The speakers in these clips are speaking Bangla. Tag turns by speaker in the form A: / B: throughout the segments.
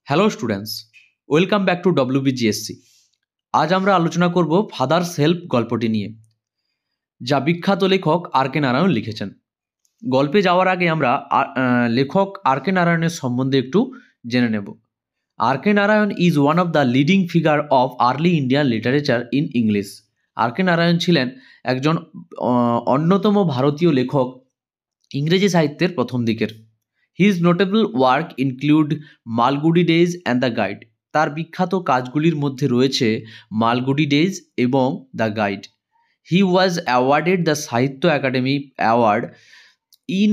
A: Hello students, welcome back to WBGSC. আজ আমরা আলোচনা করব ফাদার্স হেল্প গল্পটি নিয়ে, যা বিখ্যাত লেখক আর কে নারায়ণ লিখেছেন। গল্পে যাওয়ার আগে আমরা লেখক আর কে নারায়ণের সম্বন্ধে একটু জেনে নেব। R K Narayan is one of the leading figure of early Indian literature in English. R K Narayan ছিলেন একজন অন্যতম ভারতীয় লেখক ইংরেজি সাহিত্যের প্রথম দিকের। His notable work include Malgudi days and the guide. তার বিখ্যাত কাজগুলির মধ্যে রয়েছে মালগুডি ডেজ এবং the guide. He was awarded the Sahitya Akademi award in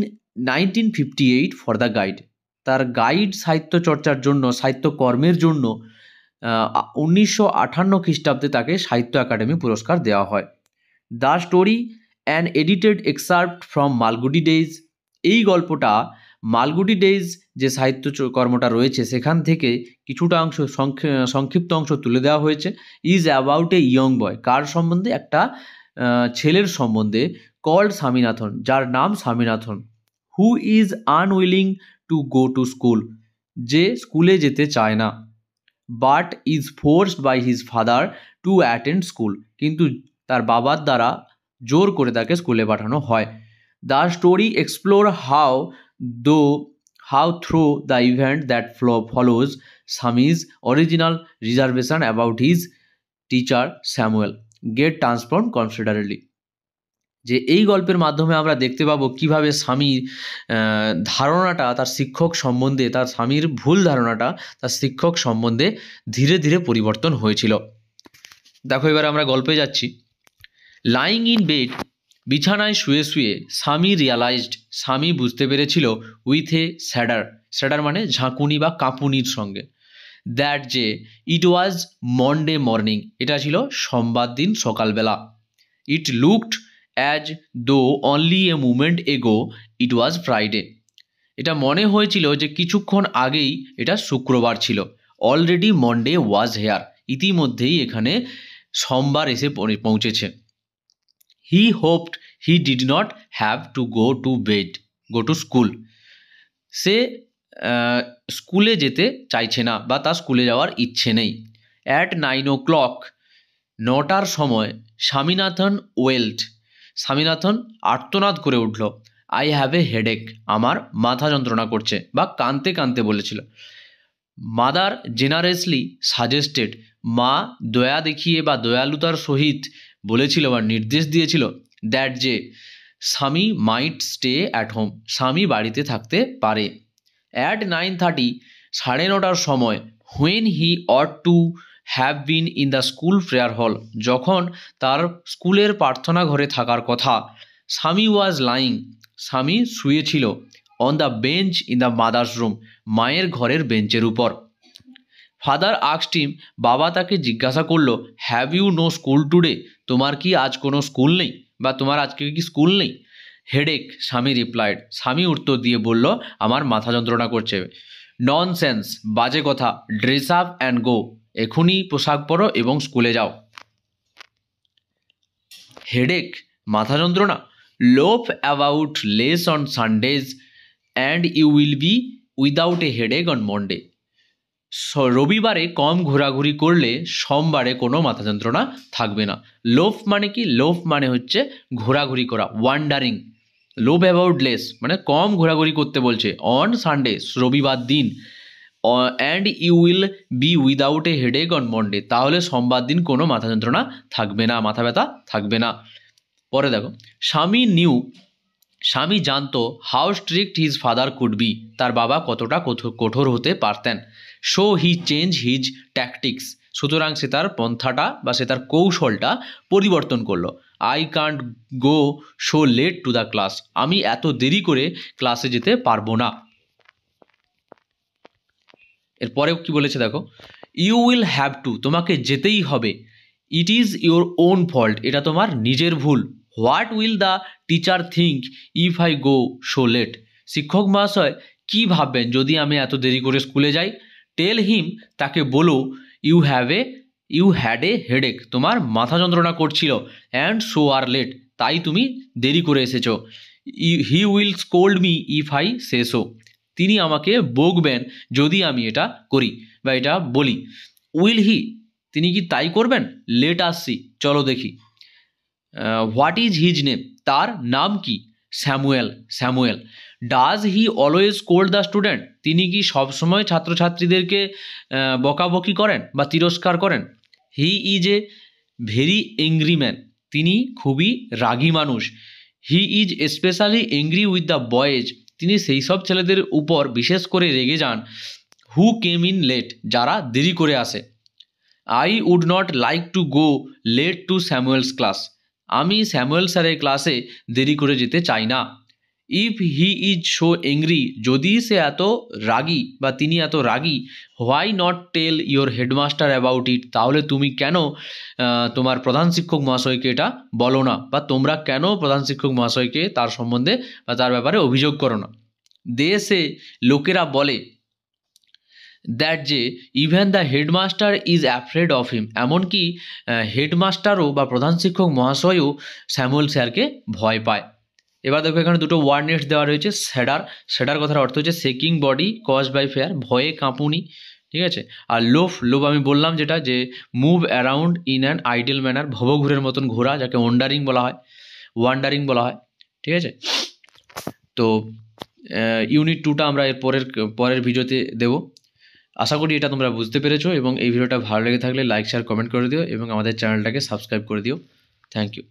A: 1958 for the guide. তার গাইড সাহিত্য চর্চার জন্য, সাহিত্য কর্মের জন্য 1958 খ্রিস্টাব্দে তাকে সাহিত্য একাডেমি পুরস্কার দেওয়া হয়। The story an edited excerpt from Malgudi days. এই গল্পটা মালগুডি ডেজ যে সাহিত্য কর্মটা রয়েছে সেখান থেকে কিছুটা অংশ, সংক্ষিপ্ত অংশ তুলে দেওয়া হয়েছে। Is about a young boy. কার সম্বন্ধে? একটা ছেলের সম্বন্ধে। কল্ড স্বামীনাথন, যার নাম Swaminathan. Who is unwilling to go to school. যে স্কুলে যেতে চায় না। But is forced by his father to attend school. কিন্তু তার বাবার দ্বারা জোর করে তাকে স্কুলে পাঠানো হয়। The story explore how through the event that follows Sami's original reservation about his teacher Samuel get transformed considerably। যে এই গল্পের মাধ্যমে আমরা দেখতে পাবো কিভাবে স্বামীর ধারণাটা তার শিক্ষক সম্বন্ধে, তার স্বামীর ভুল ধারণাটা তার শিক্ষক সম্বন্ধে ধীরে ধীরে পরিবর্তন হয়েছিল। দেখো এবার আমরা গল্পে যাচ্ছি। লাইং ইন বেড, বিছানায় শুয়ে শুয়ে স্বামী রিয়ালাইজড, স্বামী বুঝতে পেরেছিল, উইথ এ স্যাডার মানে ঝাঁকুনি বা কাঁপুনির সঙ্গে, দ্যাট যে ইট ওয়াজ মন্ডে মর্নিং, এটা ছিল সোমবার দিন সকালবেলা। It looked as though only a moment এগো ইট ওয়াজ ফ্রাইডে। এটা মনে হয়েছিল যে কিছুক্ষণ আগেই এটা শুক্রবার ছিল। অলরেডি মন্ডে ওয়াজ হেয়ার, ইতিমধ্যেই এখানে সোমবার এসে পৌঁছেছে। He hoped he did not have to go to school. সে স্কুলে যেতে চাইছে না বা তার স্কুলে যাওয়ার ইচ্ছে নেই। অ্যাট 9 o'clock, 9টার সময়, স্বামীনাথন ওয়েল্ট, স্বামীনাথন আর্তনাদ করে উঠল। আই হ্যাভ এ হেডেক, আমার মাথা যন্ত্রণা করছে, বা কাঁদতে কাঁদতে বলেছিল। মাদার জেনারেসলি সাজেস্টেড, মা দয়া দেখিয়ে বা দয়ালুতার সহিত বলেছিল বা নির্দেশ দিয়েছিল, দ্যাট যে স্বামী মাইট স্টে অ্যাট হোম, স্বামী বাড়িতে থাকতে পারে। অ্যাট 9:30, 9:30টার সময়, when he ought to have been in the school prayer hall, যখন তার স্কুলের প্রার্থনা ঘরে থাকার কথা, স্বামী ওয়াজ লাইং, স্বামী শুয়েছিল, on the bench in the mother's room, মায়ের ঘরের বেঞ্চের উপর। ফাদার আস্কড হিম, বাবা তাকে জিজ্ঞাসা করলো, have you no school today, তোমার কি আজ কোনো স্কুল নেই, বা তোমার আজকে কি স্কুল নেই? হেডেক, স্বামী রিপ্লাইড, স্বামী উত্তর দিয়ে বলল, আমার মাথা যন্ত্রণা করছে। ননসেন্স, বাজে কথা। ড্রেস আপ অ্যান্ড গো, এখনই পোশাক পরো এবং স্কুলে যাও। হেডেক, মাথা যন্ত্রণা। Loaf about less on Sundays and you will be without a headache on Monday. রবিবারে কম ঘোরাঘুরি করলে সোমবারে কোনো মাথা যন্ত্রণা থাকবে না। লোফ মানে কি? লোফ মানে হচ্ছে ঘোরাঘুরি করা, ওয়ান্ডারিং। লোভ অ্যাবাউট লেস মানে কম ঘোরাঘুরি করতে বলছে। অন সানডে, রবিবার দিন। And you will be without a headache on Monday, তাহলে সোমবার দিন কোনো মাথা যন্ত্রণা থাকবে না, মাথা ব্যথা থাকবে না। পরে দেখো, স্বামী জানতো how strict his father could be, তার বাবা কতটা কঠোর হতে পারতেন। So he change his tactics, সুতরাং সে তার পন্থাটা বা সে তার কৌশলটা পরিবর্তন করলো। I can't go so late to the class, আমি এত দেরি করে ক্লাসে যেতে পারবো না। এরপরেও কি বলেছে দেখো, ইউ উইল হ্যাভ টু, তোমাকে যেতেই হবে। It is your own fault, এটা তোমার নিজের ভুল। What will the teacher think if I go so late, শিক্ষক মহাশয় কী ভাববেন যদি আমি এত দেরি করে স্কুলে যাই। টেল হিম, তাকে বলো, ইউ হ্যাড এ হেডেক, তোমার মাথা যন্ত্রণা করছিল। অ্যান্ড সো আর লেট, তাই তুমি দেরি করে এসেছো। He will scold me if I say so, তিনি আমাকে বকবেন যদি আমি এটা করি বা এটা বলি। উইল হি, তিনি কি তাই করবেন? লেট আস সি, চলো দেখি। হোয়াট ইজ হিজ নেম, তার নাম কি? Samuel, Samuel. Does he always scold the student, তিনি কি সবসময় ছাত্রছাত্রীদেরকে বকাবকি করেন বা তিরস্কার করেন? He is a very angry man, তিনি খুবই রাগী মানুষ। He is specially angry with the boys, তিনি সেই সব ছেলেদের উপর বিশেষ করে রেগে যান হু কেম ইন লেট, যারা দেরি করে আসে। I would not like to go late to Samuel's class, আমি স্যামুয়েল স্যারের ক্লাসে দেরি করে যেতে চাই না। If he is so angry, যদি সে এত রাগী বা তিনি এত রাগী, why not tell your headmaster about it, তাহলে তুমি কেন তোমার প্রধান শিক্ষক মহাশয়কে এটা বলো না, বা তোমরা কেন প্রধান শিক্ষক মহাশয়কে তার সম্বন্ধে বা তার ব্যাপারে অভিযোগ করো না। দেশে লোকেরা বলে দ্যাট যে even the headmaster is afraid of him, এমনকি হেডমাস্টারও বা প্রধান শিক্ষক মহাশয়ও স্যামুয়েল স্যারকে ভয় পায়। এবার দেখো এখানে দুটো ওয়ার্ড নেটস দেওয়া রয়েছে। স্যাডার, স্যাডার কথার অর্থ হচ্ছে shaking body cause by fear, ভয়ে কাঁপুনি, ঠিক আছে। আর লোফ, লোফ আমি বললাম যেটা, যে move around in an idle manner, ভবঘুরের মতন ঘোরা, যাকে ওয়ান্ডারিং বলা হয়, ওয়ান্ডারিং বলা হয়, ঠিক আছে। তো ইউনিট 2টা আমরা এর পরের ভিডিওতে দেবো। আশা করি এটা তোমরা বুঝতে পেরেছো, এবং এই ভিডিওটা ভালো লেগে থাকলে লাইক শেয়ার কমেন্ট করে দিও, এবং আমাদের চ্যানেলটাকে সাবস্ক্রাইব করে দিও। Thank you.